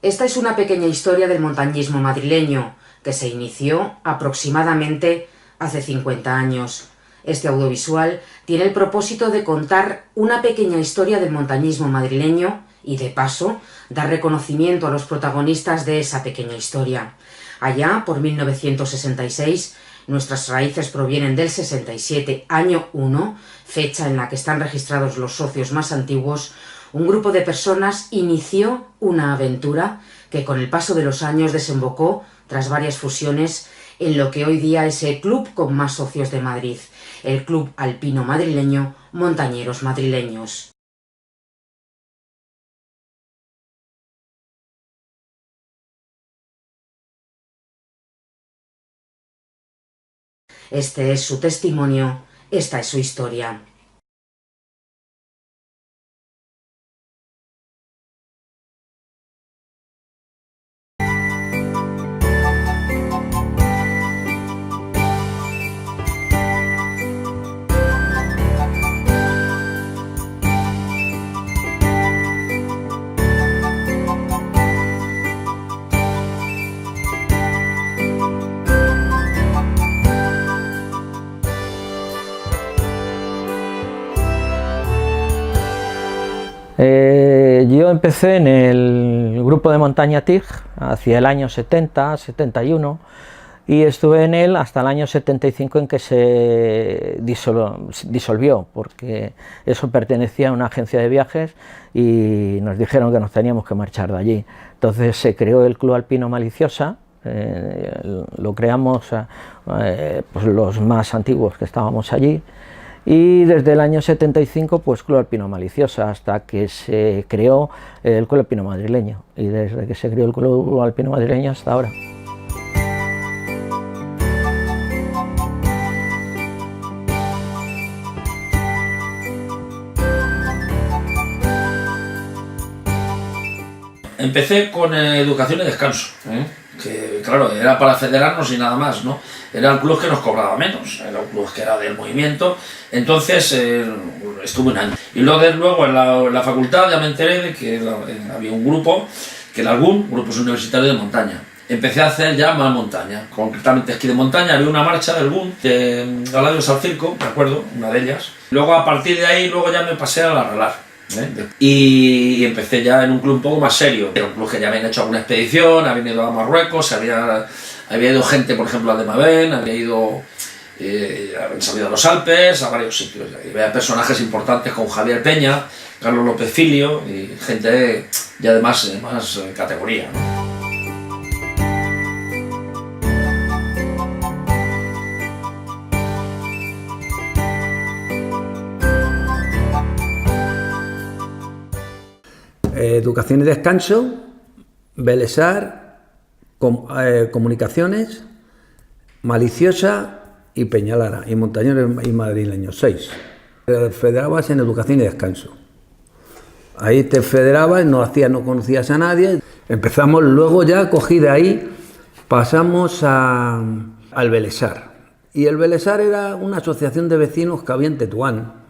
Esta es una pequeña historia del montañismo madrileño, que se inició aproximadamente hace 50 años. Este audiovisual tiene el propósito de contar una pequeña historia del montañismo madrileño y, de paso, dar reconocimiento a los protagonistas de esa pequeña historia. Allá, por 1966, nuestras raíces provienen del 67, año 1, fecha en la que están registrados los socios más antiguos. Un grupo de personas inició una aventura que con el paso de los años desembocó, tras varias fusiones, en lo que hoy día es el club con más socios de Madrid, el Club Alpino Madrileño Montañeros Madrileños. Este es su testimonio, esta es su historia. Yo empecé en el grupo de montaña TIG hacia el año 70, 71 y estuve en él hasta el año 75 en que se disolvió, porque eso pertenecía a una agencia de viajes y nos dijeron que nos teníamos que marchar de allí. Entonces se creó el Club Alpino Maliciosa, lo creamos pues los más antiguos que estábamos allí. Y desde el año 75, pues Club Alpino Maliciosa, hasta que se creó el Club Alpino Madrileño. Y desde que se creó el Club Alpino Madrileño hasta ahora. Empecé con educación y descanso, que claro, era para federarnos y nada más, ¿no? Era un club que nos cobraba menos, era un club que era del movimiento, entonces estuve un año. Y luego en la facultad ya me enteré de que había un grupo, que era algún grupos universitarios de montaña. Empecé a hacer ya más montaña, concretamente esquí de montaña. Había una marcha del boom de Galadios al Circo, me acuerdo, una de ellas. Luego a partir de ahí ya me pasé a la Relar. Y empecé ya en un club un poco más serio. Era un club que ya habían hecho alguna expedición, habían ido a Marruecos, había ido gente, por ejemplo, a Demaven, habían salido a los Alpes, a varios sitios. Y había personajes importantes como Javier Peña, Carlos López Filio y gente ya de más categoría, ¿no? Educación y descanso, Belesar, comunicaciones, Maliciosa y Peñalara, y Montañeros y Madrileños, 6. Federabas en educación y descanso. Ahí te federabas, no conocías a nadie. Empezamos, luego ya cogí de ahí, pasamos al Belesar. Y el Belesar era una asociación de vecinos que había en Tetuán.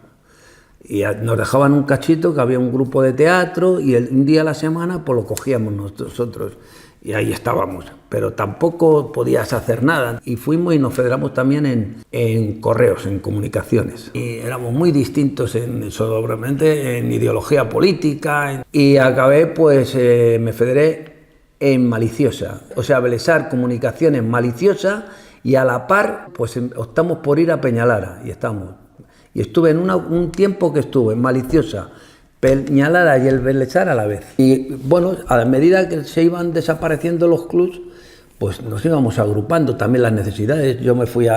Y nos dejaban un cachito, que había un grupo de teatro, y un día a la semana pues lo cogíamos nosotros. Y ahí estábamos, pero tampoco podías hacer nada. Y fuimos y nos federamos también en correos, en comunicaciones. Y éramos muy distintos sobremente en ideología política. Y acabé, pues me federé en Maliciosa. O sea, Belesar, comunicaciones, Maliciosa, y a la par, pues optamos por ir a Peñalara, y estamos. Y estuve en un tiempo que estuve en Maliciosa, Peñalara y el Belesar a la vez. Y bueno, a medida que se iban desapareciendo los clubs, pues nos íbamos agrupando también las necesidades. Yo me fui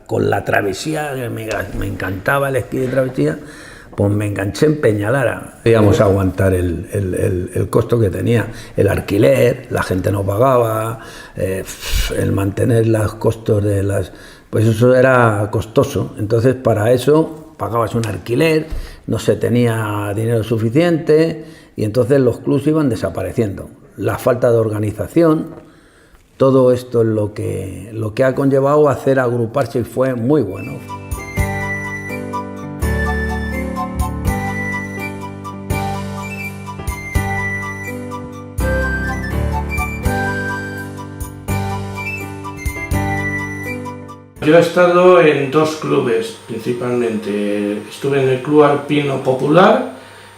con la travesía, que me encantaba el esquí de travesía, pues me enganché en Peñalara. Íbamos a aguantar el costo que tenía, el alquiler, la gente no pagaba, el mantener los costos de las... Pues eso era costoso. Entonces para eso pagabas un alquiler, no se tenía dinero suficiente y entonces los clubs iban desapareciendo. La falta de organización, todo esto es lo que ha conllevado a hacer agruparse y fue muy bueno. Yo he estado en dos clubes principalmente. Estuve en el Club Alpino Popular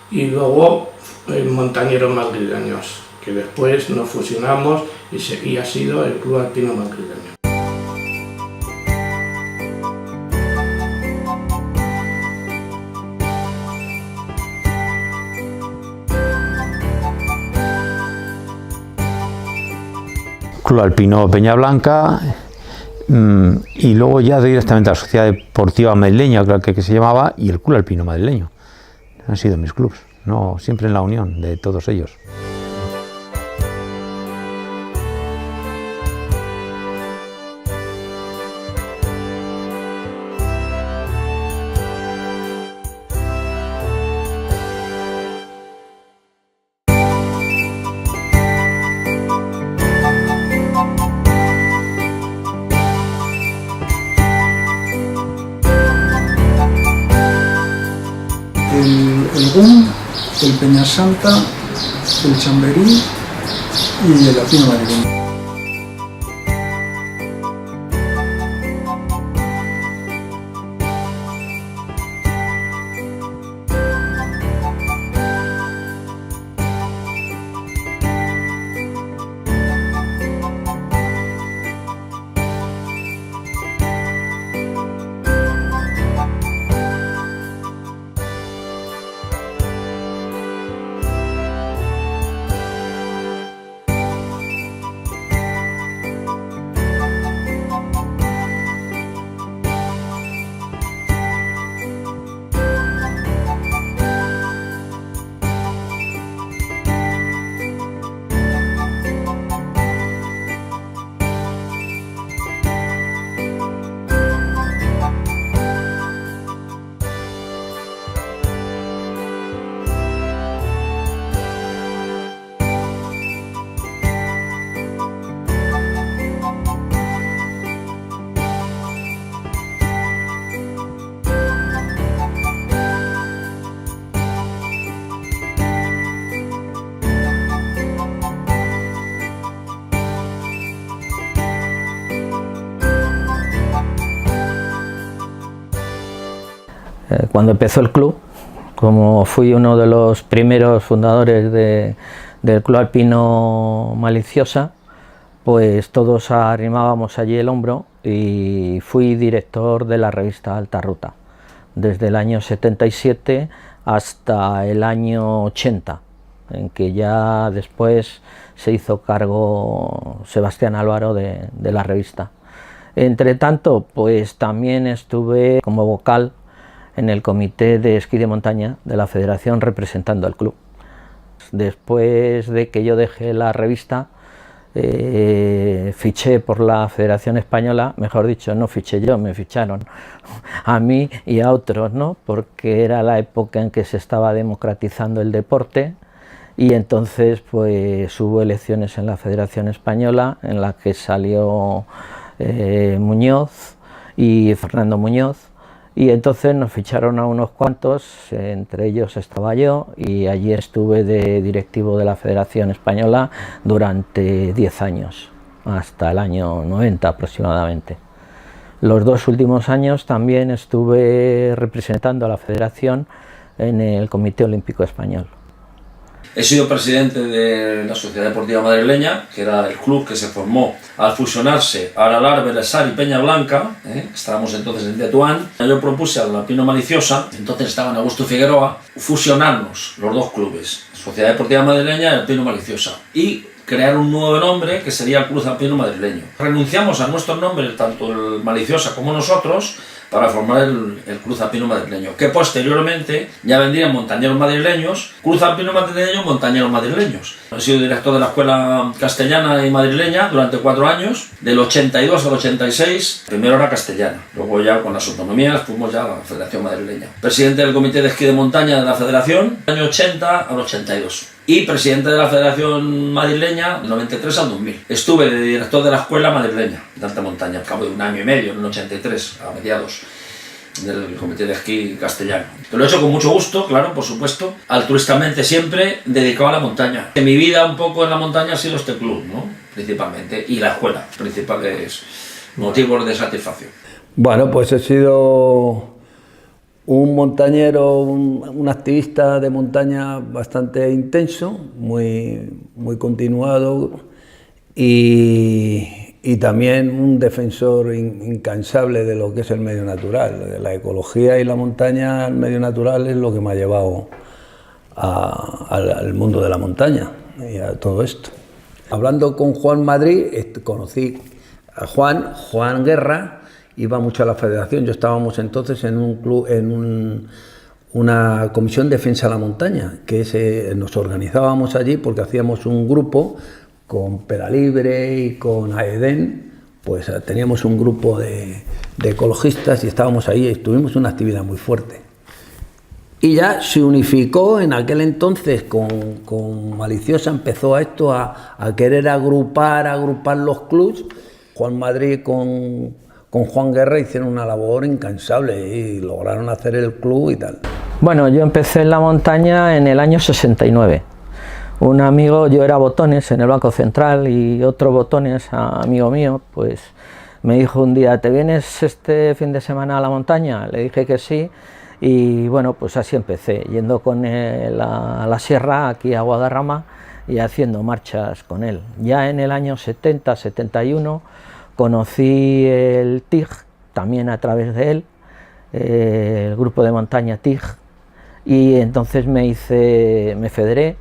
y luego en Montañeros Madrileños, que después nos fusionamos y ha sido el Club Alpino Madrileño. Club Alpino Peñablanca, y luego ya directamente a la Sociedad Deportiva Madrileña, creo que se llamaba, y el Club Alpino Madrileño. Han sido mis clubes, no, siempre en la unión de todos ellos. El GUM, el Peñasanta, el Chamberí y el Alpino Madrileño. Cuando empezó el club, como fui uno de los primeros fundadores del Club Alpino Maliciosa, pues todos arrimábamos allí el hombro y fui director de la revista Alta Ruta, desde el año 77 hasta el año 80, en que ya después se hizo cargo Sebastián Álvaro de la revista. Entre tanto, pues también estuve como vocal en el comité de esquí de montaña de la Federación representando al club. Después de que yo dejé la revista, fiché por la Federación Española, mejor dicho, no fiché yo, me ficharon a mí y a otros, ¿no? Porque era la época en que se estaba democratizando el deporte y entonces pues hubo elecciones en la Federación Española en la que salió Muñoz y Fernando Muñoz. Y entonces nos ficharon a unos cuantos, entre ellos estaba yo, y allí estuve de directivo de la Federación Española durante 10 años, hasta el año 90 aproximadamente. Los 2 últimos años también estuve representando a la Federación en el Comité Olímpico Español. He sido presidente de la Sociedad Deportiva Madrileña, que era el club que se formó al fusionarse Aralar, Belesar y Peñablanca, estábamos entonces en Tetuán. Yo propuse al Alpino Maliciosa, entonces estaba en Augusto Figueroa, fusionarnos los dos clubes, Sociedad Deportiva Madrileña y Alpino Maliciosa, y crear un nuevo nombre que sería el Club Alpino Madrileño. Renunciamos a nuestros nombres, tanto el Maliciosa como nosotros, para formar el Club Alpino Madrileño, que posteriormente ya vendrían Montañeros Madrileños, Club Alpino Madrileño, Montañeros Madrileños. He sido director de la Escuela Castellana y Madrileña durante 4 años, del 82 al 86, primero era castellana, luego ya con las autonomías fuimos ya a la Federación Madrileña. Presidente del Comité de Esquí de Montaña de la Federación, del año 80 al 82. Y presidente de la Federación Madrileña del 93 al 2000. Estuve de director de la Escuela Madrileña de Alta Montaña al cabo de 1 año y medio, en el 83, a mediados del Comité de Esquí Castellano. Lo he hecho con mucho gusto, claro, por supuesto, altruistamente siempre dedicado a la montaña. En mi vida un poco en la montaña ha sido este club, ¿no? Principalmente, y la escuela, principales motivos de satisfacción. Bueno, pues he sido un montañero, un activista de montaña bastante intenso, muy continuado y también un defensor incansable de lo que es el medio natural. De la ecología y la montaña, el medio natural es lo que me ha llevado al mundo de la montaña y a todo esto. Hablando con Juan Madrid, conocí a Juan Guerra, iba mucho a la federación. Yo estábamos entonces en un club, una comisión de defensa de la montaña, que nos organizábamos allí porque hacíamos un grupo con Peralibre y con AEDEN, pues teníamos un grupo de ecologistas y estábamos ahí y tuvimos una actividad muy fuerte. Y ya se unificó en aquel entonces con Maliciosa, empezó a querer agrupar los clubs. Juan Madrid con Juan Guerra hicieron una labor incansable y lograron hacer el club y tal. Bueno, yo empecé en la montaña en el año 69. Un amigo, yo era botones en el Banco Central y otro botones, amigo mío, pues me dijo un día, ¿te vienes este fin de semana a la montaña? Le dije que sí. Y bueno, pues así empecé, yendo con él a la sierra, aquí a Guadarrama, y haciendo marchas con él. Ya en el año 70, 71, conocí el TIG, también a través de él, el grupo de montaña TIG, y entonces me federé,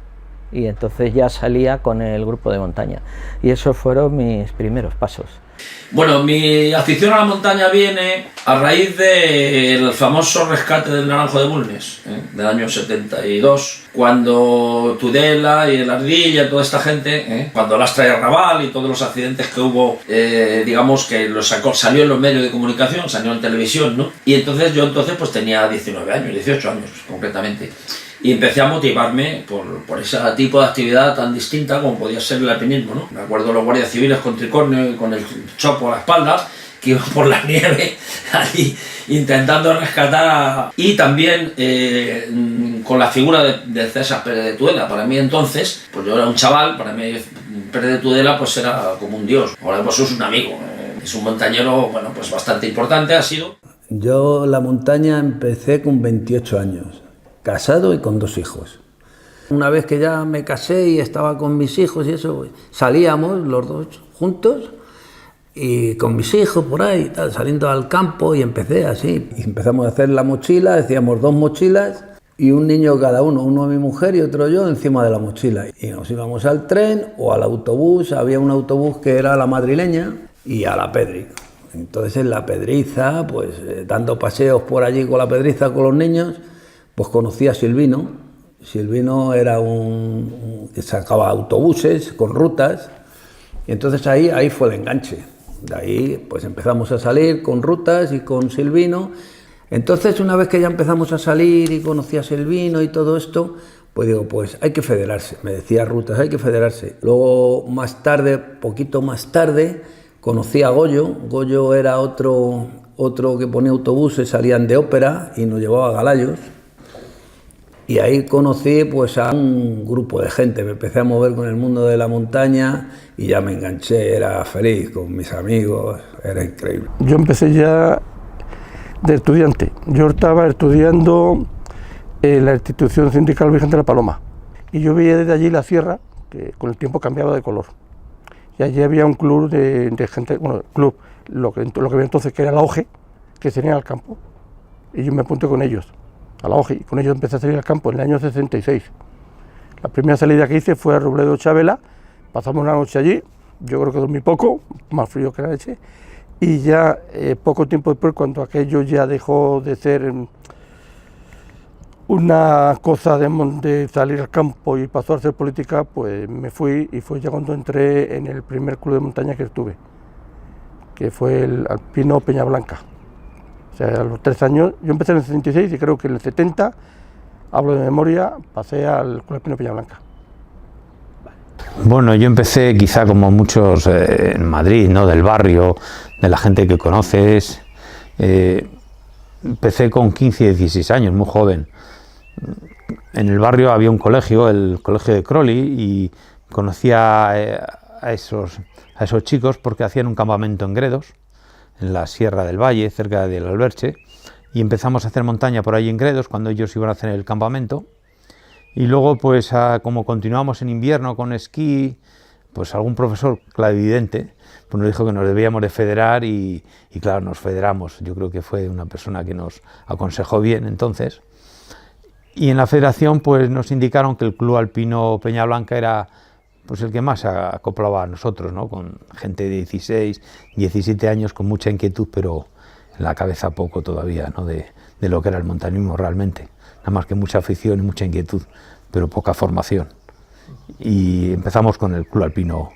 y entonces ya salía con el grupo de montaña. Y esos fueron mis primeros pasos. Bueno, mi afición a la montaña viene a raíz del famoso rescate del Naranjo de Bulnes, del año 72, cuando Tudela y el Ardilla, toda esta gente, cuando Lastra y Arrabal y todos los accidentes que hubo, digamos que salió en los medios de comunicación, salió en televisión, ¿no? Y entonces yo pues tenía 19 años, 18 años concretamente. Y empecé a motivarme por ese tipo de actividad tan distinta como podía ser el alpinismo, ¿no? Me acuerdo de los guardias civiles con tricornio y con el chopo a la espalda, que iban por la nieve allí intentando rescatar y también con la figura de César Pérez de Tudela. Para mí entonces, pues yo era un chaval, para mí Pérez de Tudela pues era como un dios. Ahora pues es un amigo, es un montañero, bueno, pues bastante importante ha sido. Yo la montaña empecé con 28 años. Casado y con 2 hijos. Una vez que ya me casé y estaba con mis hijos y eso, salíamos los dos juntos y con mis hijos por ahí, tal, saliendo al campo y empecé así. Y empezamos a hacer la mochila, decíamos 2 mochilas y un niño cada uno mi mujer y otro yo encima de la mochila. Y nos íbamos al tren o al autobús, había un autobús que era la Madrileña y a la Pedri. Entonces en la Pedriza, pues dando paseos por allí con la Pedriza con los niños, pues conocí a Silvino. Silvino era que sacaba autobuses con rutas y entonces ahí fue el enganche. De ahí pues empezamos a salir con rutas y con Silvino. Entonces una vez que ya empezamos a salir y conocí a Silvino y todo esto, pues digo, pues hay que federarse. Me decía Rutas, hay que federarse. Luego más tarde, poquito más tarde, conocí a Goyo. Goyo era otro que ponía autobuses, salían de Ópera y nos llevaba a Galayos. Y ahí conocí pues a un grupo de gente, me empecé a mover con el mundo de la montaña y ya me enganché, era feliz con mis amigos, era increíble. Yo empecé ya de estudiante, yo estaba estudiando en la institución sindical Virgen de la Paloma y yo veía desde allí la sierra, que con el tiempo cambiaba de color. Y allí había un club de gente, bueno, club, lo que había entonces que era la OGE, que se venía al campo, y yo me apunté con ellos. A la OGE, y con ellos empecé a salir al campo en el año 66. La primera salida que hice fue a Robledo Chavela, pasamos una noche allí, yo creo que dormí poco, más frío que la leche, y ya poco tiempo después, cuando aquello ya dejó de ser una cosa de salir al campo y pasó a ser política, pues me fui y fue ya cuando entré en el primer club de montaña que estuve, que fue el Alpino Peñablanca. O sea, a los 3 años, yo empecé en el 66 y creo que en el 70, hablo de memoria, pasé al Club Alpino Peñablanca. Bueno, yo empecé quizá como muchos en Madrid, ¿no? Del barrio, de la gente que conoces. Empecé con 15 y 16 años, muy joven. En el barrio había un colegio, el colegio de Crowley, y conocía a esos chicos porque hacían un campamento en Gredos. en la Sierra del Valle, cerca del Alberche, y empezamos a hacer montaña por ahí en Gredos, cuando ellos iban a hacer el campamento. Y luego, pues como continuamos en invierno con esquí, pues algún profesor clarividente pues nos dijo que nos debíamos de federar y claro, nos federamos. Yo creo que fue una persona que nos aconsejó bien entonces. Y en la federación pues nos indicaron que el Club Alpino Peñablanca era pues el que más se acoplaba a nosotros, ¿no? Con gente de 16, 17 años con mucha inquietud, pero en la cabeza poco todavía, ¿no? de lo que era el montañismo realmente. Nada más que mucha afición y mucha inquietud, pero poca formación. Y empezamos con el Club Alpino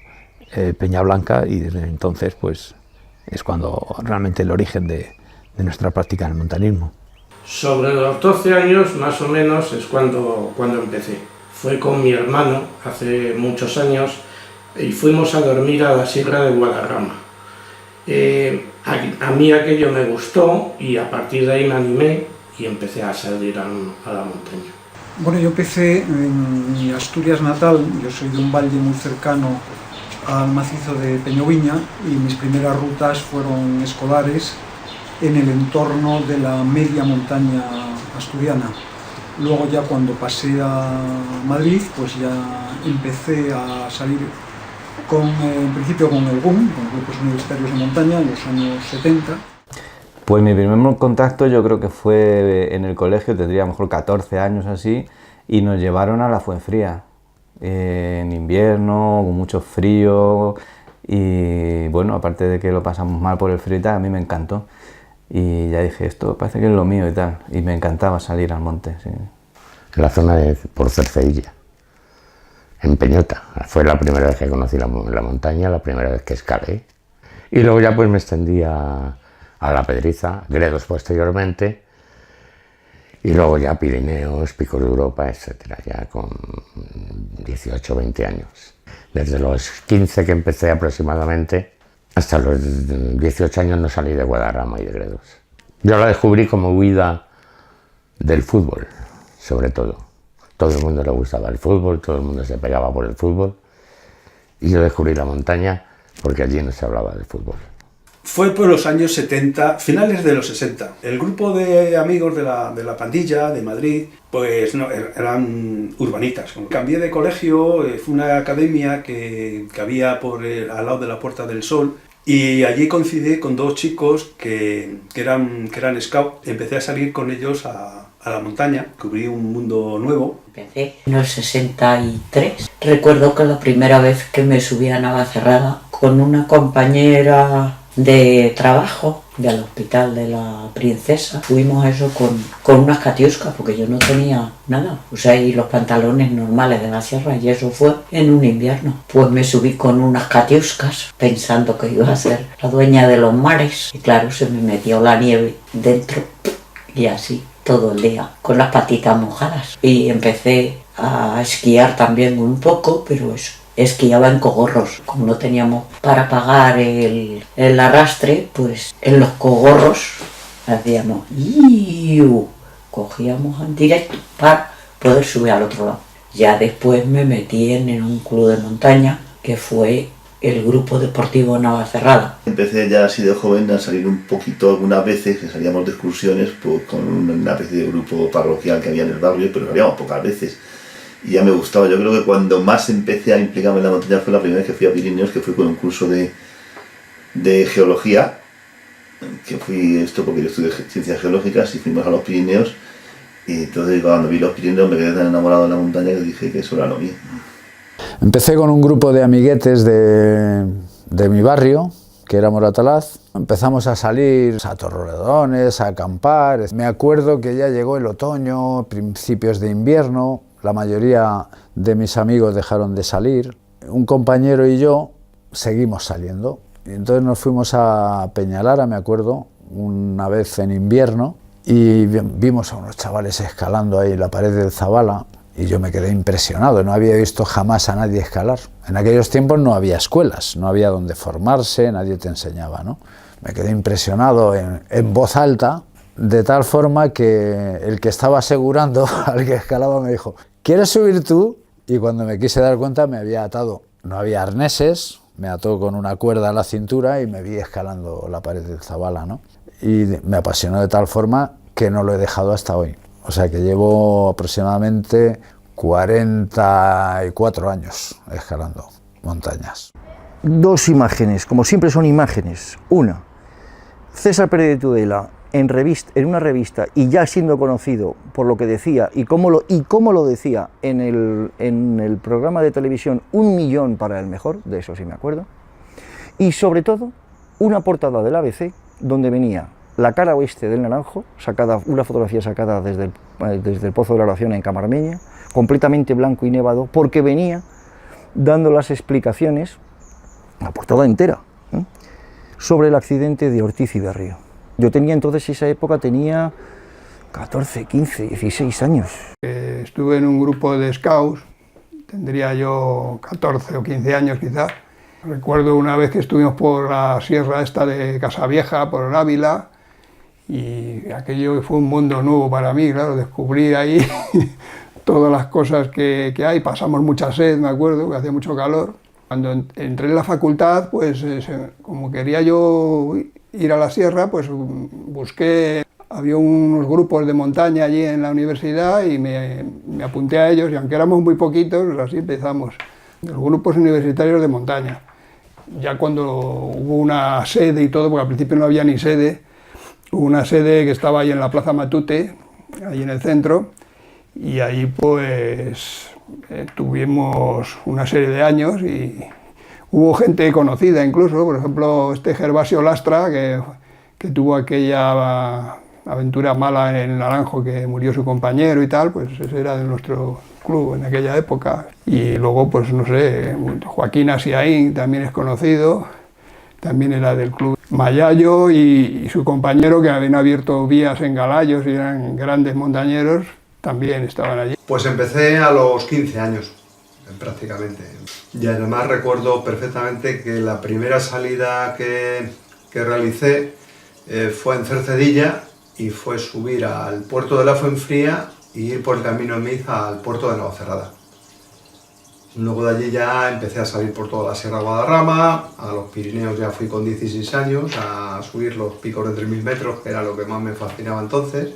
Peñablanca y desde entonces pues es cuando realmente el origen de nuestra práctica en el montañismo. Sobre los 12 años más o menos es cuando empecé. Fue con mi hermano hace muchos años y fuimos a dormir a la Sierra de Guadarrama. A mí aquello me gustó y a partir de ahí me animé y empecé a salir a la montaña. Bueno, yo empecé en mi Asturias natal, yo soy de un valle muy cercano al macizo de Peñoviña y mis primeras rutas fueron escolares en el entorno de la media montaña asturiana. Luego ya cuando pasé a Madrid, pues ya empecé a salir en principio con el GUM, con grupos universitarios de montaña, en los años 70. Pues mi primer contacto yo creo que fue en el colegio, tendría a lo mejor 14 años así, y nos llevaron a la Fuenfría, en invierno, con mucho frío, y bueno, aparte de que lo pasamos mal por el frío y tal, a mí me encantó. Y ya dije, esto parece que es lo mío y tal, y me encantaba salir al monte. Sí. En la zona de por Cercedilla, en Peñota. Fue la primera vez que conocí la montaña, la primera vez que escalé. Y luego ya pues me extendí a la Pedriza, Gredos posteriormente, y luego ya Pirineos, Picos de Europa, etcétera, ya con 18 o 20 años. Desde los 15 que empecé aproximadamente, hasta los 18 años no salí de Guadarrama y de Gredos. Yo la descubrí como huida del fútbol, sobre todo. Todo el mundo le gustaba el fútbol, todo el mundo se pegaba por el fútbol. Y yo descubrí la montaña porque allí no se hablaba del fútbol. Fue por los años 70, finales de los 60. El grupo de amigos de la pandilla de Madrid, pues no, eran urbanitas. Cambié de colegio, fue una academia que había al lado de la Puerta del Sol, y allí coincidí con dos chicos que eran scout. Empecé a salir con ellos a la montaña, cubrí un mundo nuevo. Empecé en el 63. Recuerdo que la primera vez que me subí a Navacerrada con una compañera de trabajo del Hospital de la Princesa, fuimos eso con unas catiuscas, porque yo no tenía nada, o sea, y los pantalones normales de la sierra, y eso fue en un invierno. Pues me subí con unas catiuscas pensando que iba a ser la dueña de los mares, y claro, se me metió la nieve dentro y así todo el día con las patitas mojadas. Y empecé a esquiar también un poco, pero eso, esquiaba en cogorros. Como no teníamos para pagar el arrastre, pues en los cogorros hacíamos ¡iu! Cogíamos en directo para poder subir al otro lado. Ya después me metí en un club de montaña que fue el Grupo Deportivo Navacerrada. Empecé ya así de joven a salir un poquito algunas veces, que salíamos de excursiones pues, con una especie de grupo parroquial que había en el barrio, pero salíamos pocas veces. Y ya me gustaba. Yo creo que cuando más empecé a implicarme en la montaña fue la primera vez que fui a Pirineos, que fui con un curso de geología, que fui esto porque yo estudié ciencias geológicas y fuimos a los Pirineos, y entonces cuando vi los Pirineos me quedé tan enamorado de la montaña que dije que eso era lo mío. Empecé con un grupo de amiguetes de mi barrio, que era Moratalaz. Empezamos a salir a Torrelodones, a acampar. Me acuerdo que ya llegó el otoño, principios de invierno. La mayoría de mis amigos dejaron de salir. Un compañero y yo seguimos saliendo. Y entonces nos fuimos a Peñalara, me acuerdo, una vez en invierno, y vimos a unos chavales escalando ahí la pared del Zabala, y yo me quedé impresionado. No había visto jamás a nadie escalar. En aquellos tiempos no había escuelas, no había donde formarse, nadie te enseñaba, ¿no? Me quedé impresionado en voz alta, de tal forma que el que estaba asegurando al que escalaba me dijo: ¿quieres subir tú? Y cuando me quise dar cuenta me había atado. No había arneses, me ató con una cuerda a la cintura y me vi escalando la pared del Zabala, ¿no? Y me apasionó de tal forma que no lo he dejado hasta hoy. O sea que llevo aproximadamente 44 años escalando montañas. Dos imágenes, como siempre son imágenes. Una, César Pérez de Tudela en una revista y ya siendo conocido por lo que decía y cómo lo decía en el programa de televisión 1 millón para el mejor, de eso sí me acuerdo. Y sobre todo, una portada del ABC donde venía la cara oeste del Naranjo, una fotografía sacada desde el Pozo de la Oración en Camarmeña, completamente blanco y nevado, porque venía dando las explicaciones, la portada entera, sobre el accidente de Ortiz y Berrío. Yo tenía entonces, esa época, tenía 14, 15, 16 años. Estuve en un grupo de scouts, tendría yo 14 o 15 años quizás. Recuerdo una vez que estuvimos por la sierra esta de Casavieja, por Ávila, y aquello fue un mundo nuevo para mí, claro, descubrí ahí todas las cosas que hay, pasamos mucha sed, me acuerdo, que hacía mucho calor. Cuando entré en la facultad, pues como quería yo ir a la sierra, pues busqué, había unos grupos de montaña allí en la universidad y me apunté a ellos, y aunque éramos muy poquitos, así empezamos, los grupos universitarios de montaña. Ya cuando hubo una sede y todo, porque al principio no había ni sede, hubo una sede que estaba ahí en la Plaza Matute, ahí en el centro, y ahí pues tuvimos una serie de años y hubo gente conocida incluso, por ejemplo Gervasio Lastra, que tuvo aquella aventura mala en el Naranjo, que murió su compañero y tal, pues ese era de nuestro club en aquella época. Y luego, pues no sé, Joaquín Asiaín también es conocido, también era del club. Mayayo y su compañero, que habían abierto vías en Galayos y eran grandes montañeros, también estaban allí. Pues empecé a los 15 años, prácticamente. Y además recuerdo perfectamente que la primera salida que realicé fue en Cercedilla, y fue subir al puerto de la Fuenfría y ir por el camino de Miz al puerto de Navacerrada. Luego de allí ya empecé a salir por toda la Sierra Guadarrama, a los Pirineos ya fui con 16 años a subir los picos de 3000 metros, que era lo que más me fascinaba entonces.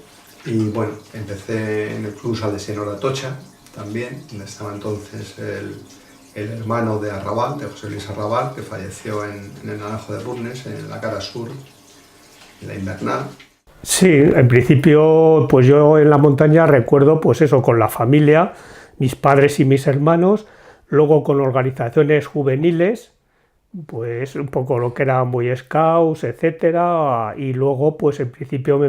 Y bueno, empecé en el Club Salesiano de Atocha también, donde estaba entonces el hermano de Arrabal, de José Luis Arrabal, que falleció en el Naranjo de Burnes, en la cara sur, en la invernal. Sí, en principio, pues yo en la montaña recuerdo, pues eso, con la familia, mis padres y mis hermanos, luego con organizaciones juveniles, pues un poco lo que eran Boy Scouts, etcétera, y luego pues en principio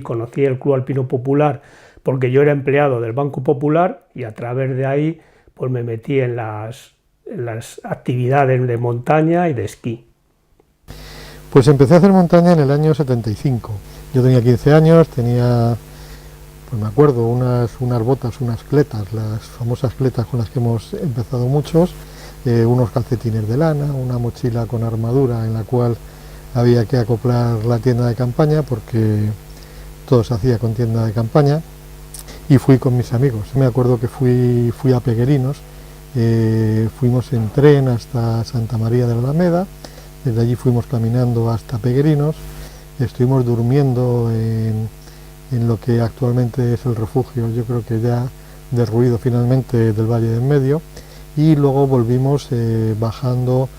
conocí el Club Alpino Popular, porque yo era empleado del Banco Popular, y a través de ahí pues me metí en las actividades de montaña y de esquí. Pues empecé a hacer montaña en el año 75. Yo tenía 15 años, tenía, pues me acuerdo, unas botas, unas cletas, las famosas cletas con las que hemos empezado muchos, unos calcetines de lana, una mochila con armadura en la cual había que acoplar la tienda de campaña, porque todo se hacía con tienda de campaña, y fui con mis amigos. Me acuerdo que fui a Peguerinos, fuimos en tren hasta Santa María de la Alameda, desde allí fuimos caminando hasta Peguerinos, estuvimos durmiendo en lo que actualmente es el refugio, yo creo que ya derruido finalmente, del Valle del Medio, y luego volvimos bajando,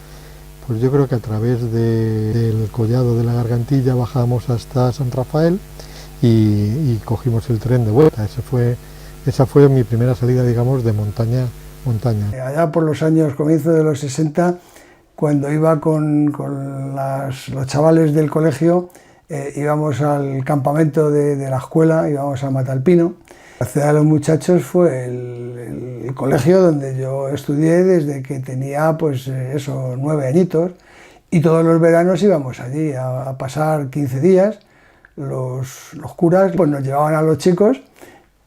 pues yo creo que a través del Collado de la Gargantilla bajamos hasta San Rafael y cogimos el tren de vuelta. Esa fue mi primera salida, digamos, de montaña. Allá por los años, comienzo de los 60, cuando iba con los chavales del colegio, íbamos al campamento de la escuela, íbamos a Matalpino. La Ciudad de los Muchachos fue el colegio donde yo estudié desde que tenía, pues 9 añitos, y todos los veranos íbamos allí a pasar 15 días. Los curas pues nos llevaban a los chicos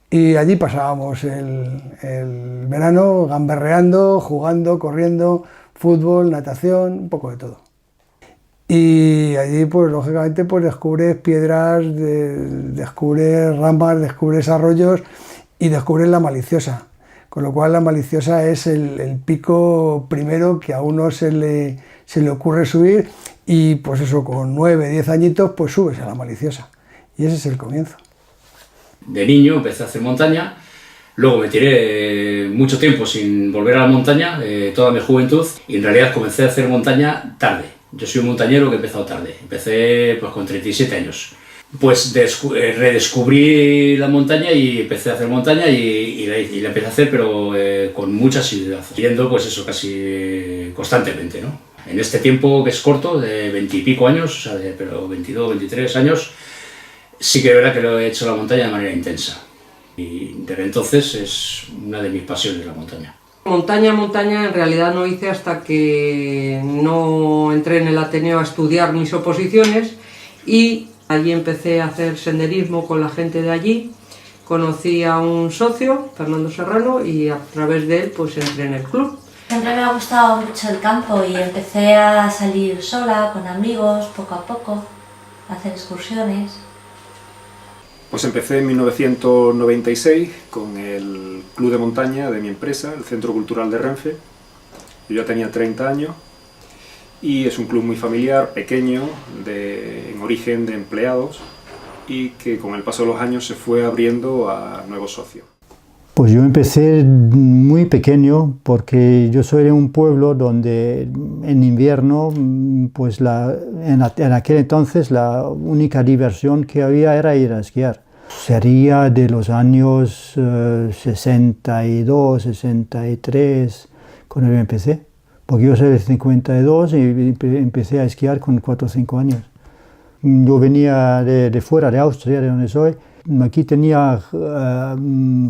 y allí pasábamos el verano gamberreando, jugando, corriendo, fútbol, natación, un poco de todo. Y allí, pues lógicamente, pues descubres piedras, descubres ramas, descubres arroyos y descubres la Maliciosa. Con lo cual la Maliciosa es el pico primero que a uno se le ocurre subir, y pues eso, con 9, 10 añitos, pues subes a la Maliciosa. Y ese es el comienzo. De niño empecé a hacer montaña, luego me tiré mucho tiempo sin volver a la montaña, toda mi juventud, y en realidad comencé a hacer montaña tarde. Yo soy un montañero que he empezado tarde, empecé pues con 37 años. Pues redescubrí la montaña y empecé a hacer montaña y la empecé a hacer, pero con mucha asiduidad, yendo pues eso casi constantemente, ¿no? En este tiempo que es corto, de 20 y pico años, o sea, pero 22, 23 años, sí que es verdad que lo he hecho la montaña de manera intensa. Y desde entonces es una de mis pasiones la montaña. Montaña en realidad no hice hasta que no entré en el Ateneo a estudiar mis oposiciones, y allí empecé a hacer senderismo con la gente de allí. Conocí a un socio, Fernando Serrano, y a través de él pues entré en el club. Siempre me ha gustado mucho el campo y empecé a salir sola, con amigos, poco a poco, a hacer excursiones. Pues empecé en 1996 con el club de montaña de mi empresa, el Centro Cultural de Renfe. Yo ya tenía 30 años y es un club muy familiar, pequeño, en origen de empleados, y que con el paso de los años se fue abriendo a nuevos socios. Pues yo empecé muy pequeño porque yo soy de un pueblo donde en invierno, pues en aquel entonces la única diversión que había era ir a esquiar. Sería de los años 62, 63, cuando yo empecé. Porque yo soy de 52 y empecé a esquiar con 4 o 5 años. Yo venía de fuera, de Austria, de donde soy. Aquí tenía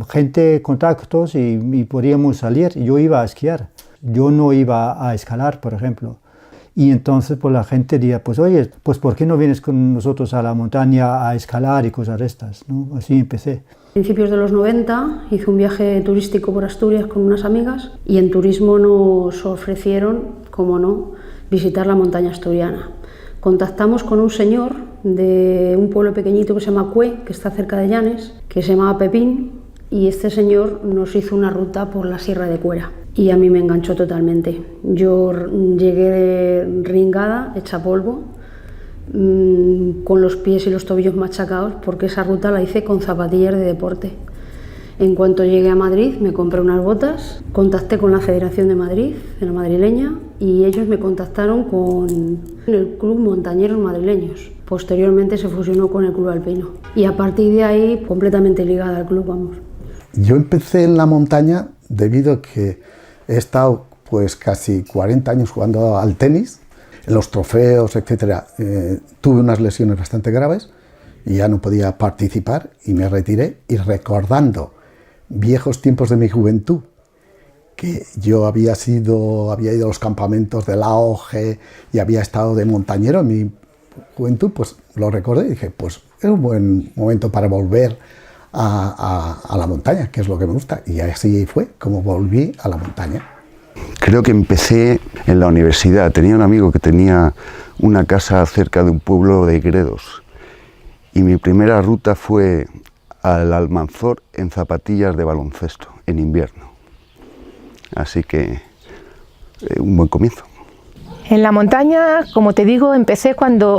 gente, contactos y podíamos salir. Yo iba a esquiar. Yo no iba a escalar, por ejemplo. Y entonces pues, la gente diría, pues oye, pues ¿por qué no vienes con nosotros a la montaña a escalar y cosas de estas? ¿No? Así empecé. A principios de los 90 hice un viaje turístico por Asturias con unas amigas y en turismo nos ofrecieron, como no, visitar la montaña asturiana. Contactamos con un señor de un pueblo pequeñito que se llama Cue, que está cerca de Llanes, que se llamaba Pepín, y este señor nos hizo una ruta por la Sierra de Cuera y a mí me enganchó totalmente. Yo llegué ringada, hecha polvo, con los pies y los tobillos machacados, porque esa ruta la hice con zapatillas de deporte. En cuanto llegué a Madrid me compré unas botas, contacté con la Federación de Madrid, de la madrileña, y ellos me contactaron con el Club Montañeros Madrileños. Posteriormente se fusionó con el Club Alpino y a partir de ahí completamente ligada al club, vamos. Yo empecé en la montaña debido a que he estado pues casi 40 años jugando al tenis, en los trofeos, etc. Tuve unas lesiones bastante graves y ya no podía participar y me retiré, y recordando viejos tiempos de mi juventud, que yo había ido a los campamentos de la OGE y había estado de montañero en mi juventud, pues lo recordé y dije, pues es un buen momento para volver a la montaña, que es lo que me gusta, y así fue como volví a la montaña. Creo que empecé en la universidad. Tenía un amigo que tenía una casa cerca de un pueblo de Gredos y mi primera ruta fue al Almanzor en zapatillas de baloncesto, en invierno. Así que un buen comienzo. En la montaña, como te digo, empecé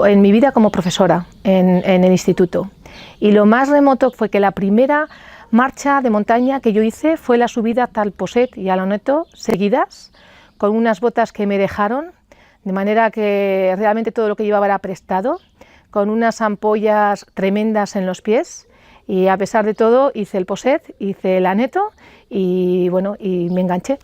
en mi vida como profesora en el instituto. Y lo más remoto fue que la primera marcha de montaña que yo hice fue la subida hasta el Poset y a la Neto seguidas, con unas botas que me dejaron, de manera que realmente todo lo que llevaba era prestado, con unas ampollas tremendas en los pies, y a pesar de todo hice el Poset, hice la Neto y bueno, y me enganché.